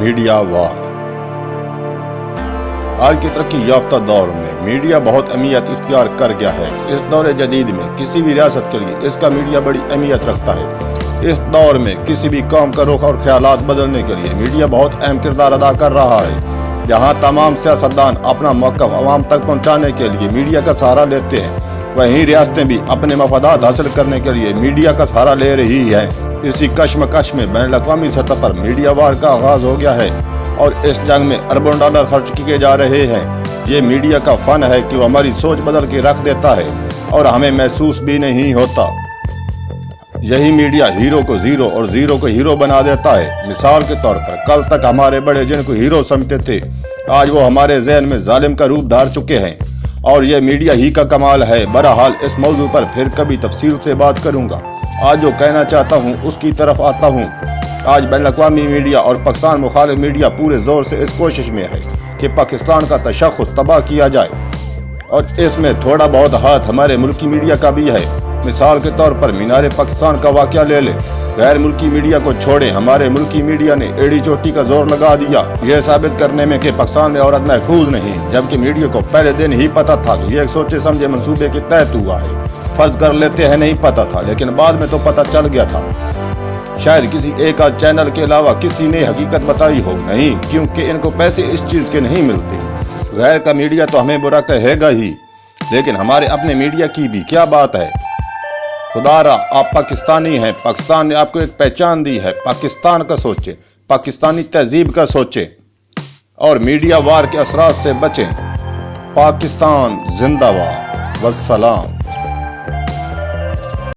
Media وار۔ آج کے ترقی یافتہ دور میں میڈیا بہت اہمیت اختیار کر گیا ہے۔ اس دور جدید میں کسی بھی ریاست کے لیے اس کا میڈیا بڑی اہمیت رکھتا ہے۔ اس دور میں کسی بھی قوم کا رخ اور خیالات بدلنے کے لیے میڈیا بہت اہم کردار ادا کر رہا ہے۔ جہاں تمام سیاستدان اپنا موقف عوام تک پہنچانے کے لیے میڈیا کا سہارا لیتے ہیں، وہیں ریاستیں بھی اپنے مفادات حاصل کرنے کے لیے میڈیا کا سہارا لے رہی ہیں۔ اسی کشمکش میں بین الاقوامی سطح پر میڈیا وار کا آغاز ہو گیا ہے اور اس جنگ میں اربوں ڈالر خرچ کیے جا رہے ہیں۔ یہ میڈیا کا فن ہے کہ وہ ہماری سوچ بدل کے رکھ دیتا ہے اور ہمیں محسوس بھی نہیں ہوتا۔ یہی میڈیا ہیرو کو زیرو اور زیرو کو ہیرو بنا دیتا ہے۔ مثال کے طور پر کل تک ہمارے بڑے جن کو ہیرو سمجھتے تھے، آج وہ ہمارے ذہن میں ظالم کا روپ دھار چکے ہیں، اور یہ میڈیا ہی کا کمال ہے۔ بہرحال اس موضوع پر پھر کبھی تفصیل سے بات کروں گا۔ آج جو کہنا چاہتا ہوں اس کی طرف آتا ہوں۔ آج بین الاقوامی میڈیا اور پاکستان مخالف میڈیا پورے زور سے اس کوشش میں ہے کہ پاکستان کا تشخص تباہ کیا جائے، اور اس میں تھوڑا بہت ہاتھ ہمارے ملکی میڈیا کا بھی ہے۔ مثال کے طور پر مینار پاکستان کا واقعہ لے لیں۔ غیر ملکی میڈیا کو چھوڑیں، ہمارے ملکی میڈیا نے ایڑی چوٹی کا زور لگا دیا یہ ثابت کرنے میں کہ پاکستان میں عورت محفوظ نہیں، جبکہ میڈیا کو پہلے دن ہی پتا تھا کہ یہ ایک سوچے سمجھے منصوبے کے تحت ہوا ہے۔ فرض کر لیتے ہیں نہیں پتا تھا، لیکن بعد میں تو پتا چل گیا تھا۔ شاید کسی ایک آدھ چینل کے علاوہ کسی نے حقیقت بتائی ہو نہیں، کیونکہ ان کو پیسے اس چیز کے نہیں ملتے۔ غیر کا میڈیا تو ہمیں برا کہے گا ہی، لیکن ہمارے اپنے میڈیا کی بھی کیا بات ہے؟ خدا را آپ پاکستانی ہیں، پاکستان نے آپ کو ایک پہچان دی ہے۔ پاکستان کا سوچیں، پاکستانی تہذیب کا سوچیں اور میڈیا وار کے اثرات سے بچیں۔ پاکستان زندہ باد، والسلام۔